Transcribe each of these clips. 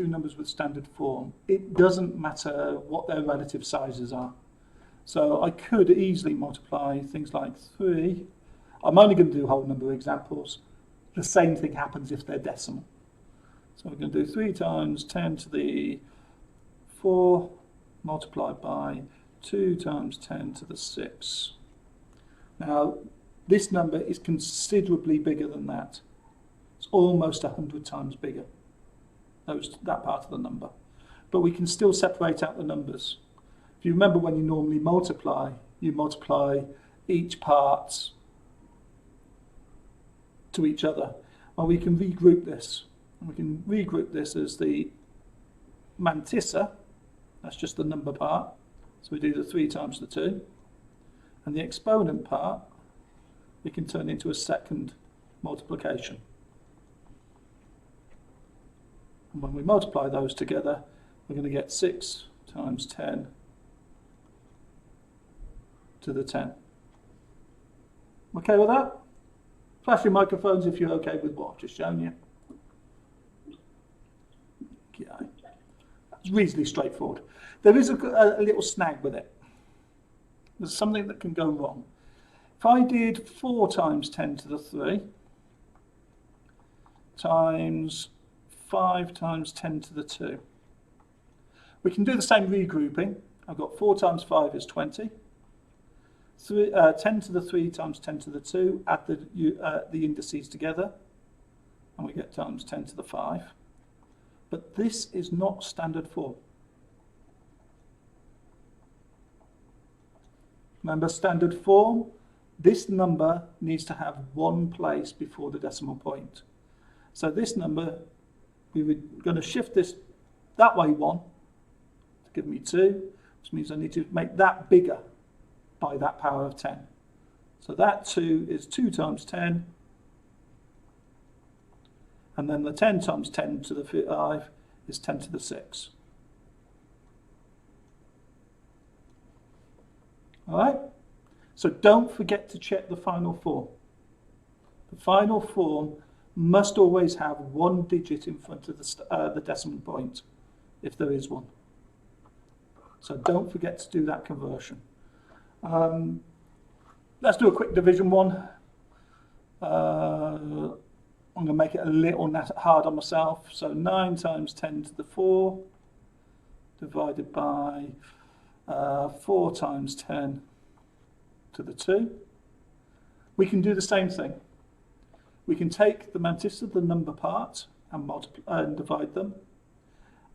two numbers with standard form, it doesn't matter what their relative sizes are. So I could easily multiply things like 3. I'm only going to do whole number examples. The same thing happens if they're decimal. So we're going to do 3 times 10 to the 4 multiplied by 2 times 10 to the 6. Now, this number is considerably bigger than that. It's almost 100 times bigger, that part of the number. But we can still separate out the numbers. If you remember when you normally multiply, you multiply each part to each other. Well, we can regroup this. We can regroup this as the mantissa, that's just the number part. So we do the 3 times the 2. And the exponent part, we can turn into a second multiplication. And when we multiply those together, we're going to get 6 times 10 to the 10. Okay with that? Flash your microphones if you're okay with what I've just shown you. Okay. It's reasonably straightforward. There is a little snag with it. There's something that can go wrong. If I did 4 times 10 to the 3 times 5 times 10 to the 2, we can do the same regrouping. I've got 4 times 5 is 20. 10 to the 3 times 10 to the 2, add the indices together, and we get times 10 to the 5. But this is not standard form. Remember, standard form, this number needs to have one place before the decimal point. So this number, we were going to shift this that way 1 to give me 2, which means I need to make that bigger by that power of 10. So that 2 is 2 times 10, and then the 10 times 10 to the 5 is 10 to the 6. All right? So don't forget to check the final form. The final form must always have one digit in front of the decimal point, if there is one. So don't forget to do that conversion. Let's do a quick division one. I'm going to make it a little hard on myself. So 9 times 10 to the 4 divided by 4 times 10 to the 2. We can do the same thing. We can take the mantissa, the number part, and multiply and divide them,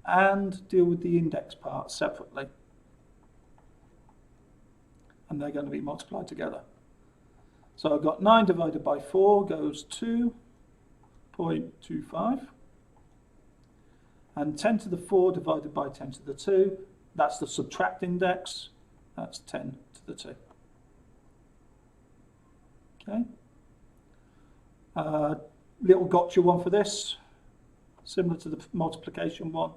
and deal with the index part separately. And they're going to be multiplied together. So I've got 9 divided by 4 goes 2.25. And 10 to the 4 divided by 10 to the 2, that's the subtract index, that's 10 to the 2. Okay. Little gotcha one for this, similar to the multiplication one.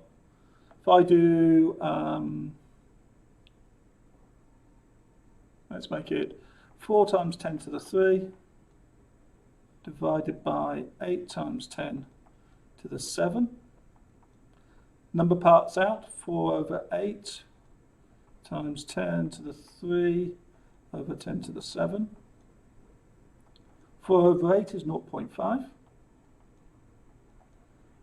If I do, let's make it 4 times 10 to the 3 divided by 8 times 10 to the 7. Number parts out, 4 over 8 times 10 to the 3 over 10 to the 7. 4 over 8 is 0.5.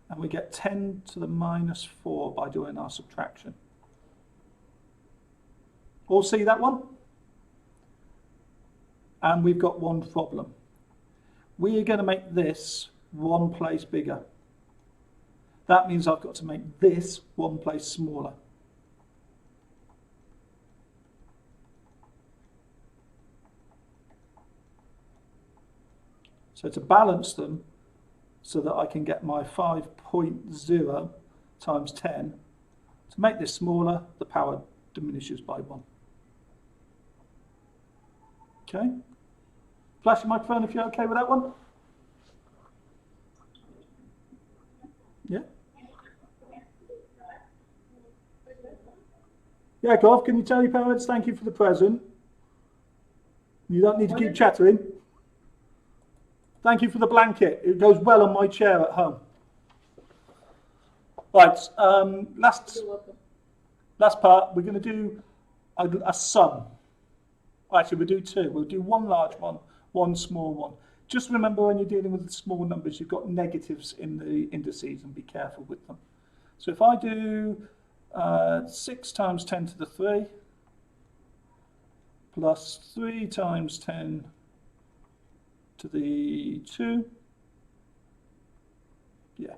And we get 10 to the minus 4 by doing our subtraction. All see that one? And we've got one problem. We are going to make this one place bigger. That means I've got to make this one place smaller. So to balance them, so that I can get my 5.0 times 10, to make this smaller, the power diminishes by 1. Okay? Flash your microphone if you're okay with that one. Yeah? Yeah, Gov, can you tell your parents thank you for the present? You don't need to keep chattering. Thank you for the blanket. It goes well on my chair at home. Right, last part, we're going to do a sum. Actually, we'll do two. We'll do one large one, one small one. Just remember when you're dealing with the small numbers, you've got negatives in the indices and be careful with them. So if I do 6 times 10 to the 3 plus 3 times 10 to the 2, yeah.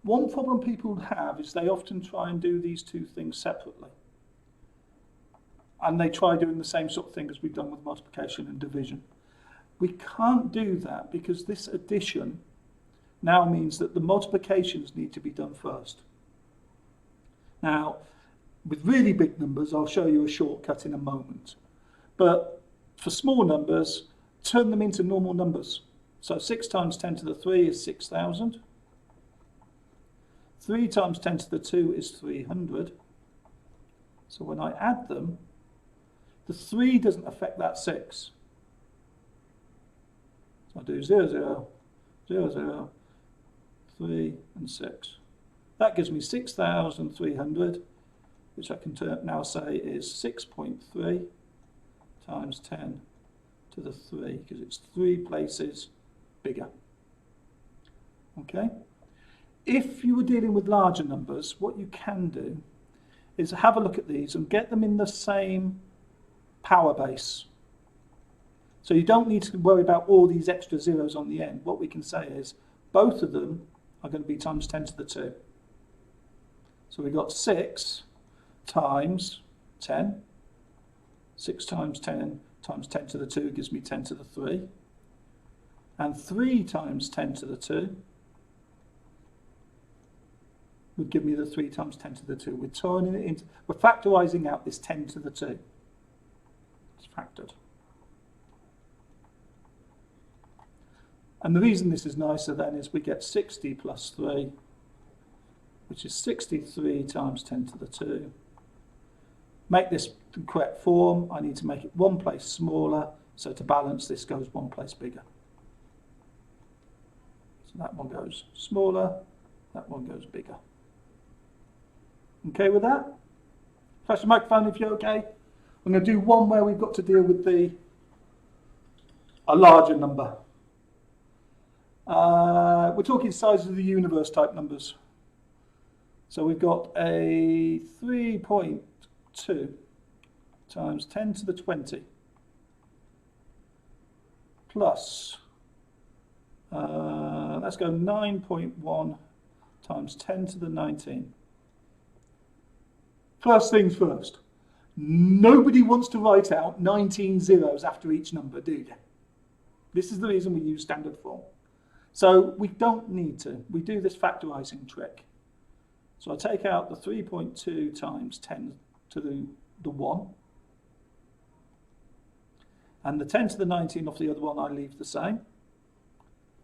One problem people have is they often try and do these two things separately. And they try doing the same sort of thing as we've done with multiplication and division. We can't do that because this addition now means that the multiplications need to be done first. Now, with really big numbers, I'll show you a shortcut in a moment. But for small numbers, turn them into normal numbers. So 6 times 10 to the 3 is 6,000. 3 times 10 to the 2 is 300. So when I add them, the 3 doesn't affect that 6. So I do 0, 0, 0, 0, 3 and 6. That gives me 6,300, which I can now say is 6.3 times 10 to the 3, because it's 3 places bigger. Okay? If you were dealing with larger numbers, what you can do is have a look at these and get them in the same power base. So you don't need to worry about all these extra zeros on the end. What we can say is both of them are going to be times 10 to the 2. So we've got 6 times 10. 6 times 10 times 10 to the 2 gives me 10 to the 3. And 3 times 10 to the 2 would give me the 3 times 10 to the 2. We're turning it into, we're factorising out this 10 to the 2. It's factored. And the reason this is nicer then is we get 60 plus 3, which is 63 times 10 to the 2. Make this the correct form, I need to make it one place smaller, so to balance this goes one place bigger. So that one goes smaller, that one goes bigger. Okay with that? Flash the microphone if you're okay. I'm going to do one where we've got to deal with a larger number. We're talking size of the universe type numbers. So we've got a 3.2 times 10 to the 20 plus, let's go 9.1 times 10 to the 19. First things first, nobody wants to write out 19 zeros after each number, do you? This is the reason we use standard form. So we don't need to. We do this factorising trick. So I take out the 3.2 times 10 to the 1. And the 10 to the 19 off the other one I leave the same.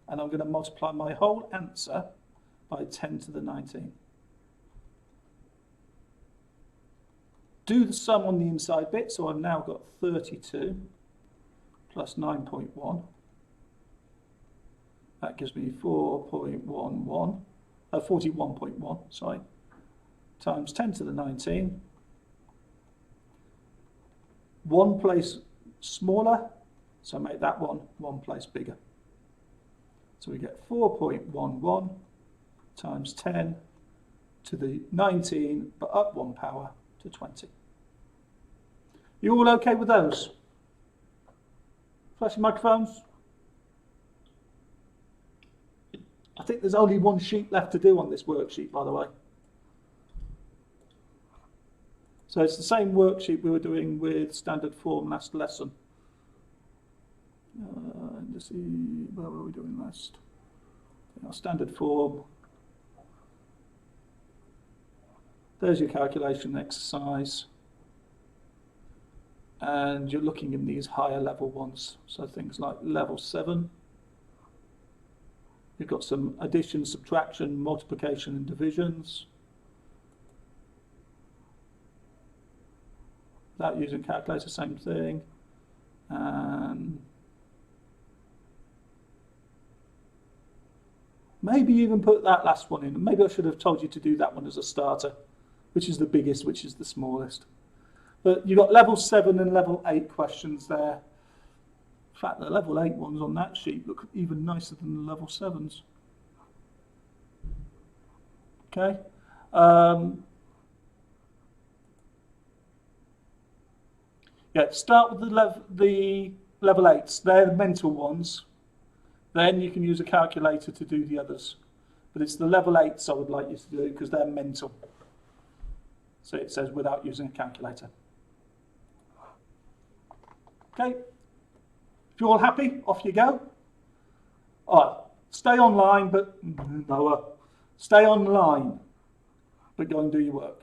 And I'm going to multiply my whole answer by 10 to the 19. Do the sum on the inside bit, so I've now got 32 plus 9.1. That gives me 41.1, sorry, times 10 to the 19. One place smaller, so make that one place bigger. So we get 4.11 times 10 to the 19, but up 1 power to 20. You all okay with those? Flashing microphones? I think there's only one sheet left to do on this worksheet, by the way. So it's the same worksheet we were doing with standard form last lesson. Let's see, where were we doing last? Our standard form. There's your calculation exercise. And you're looking in these higher level ones. So things like level 7. You've got some addition, subtraction, multiplication and divisions. That using calculator, same thing. And Maybe even put that last one in. Maybe I should have told you to do that one as a starter, which is the biggest, which is the smallest. But you've got level 7 and level 8 questions there. In fact, the level 8 ones on that sheet look even nicer than the level 7s. Okay. Yeah, start with the level 8s. They're the mental ones. Then you can use a calculator to do the others. But it's the level 8s I would like you to do because they're mental. So it says without using a calculator. Okay. If you're all happy, off you go. All right. Stay online, but Noah. Stay online, but go and do your work.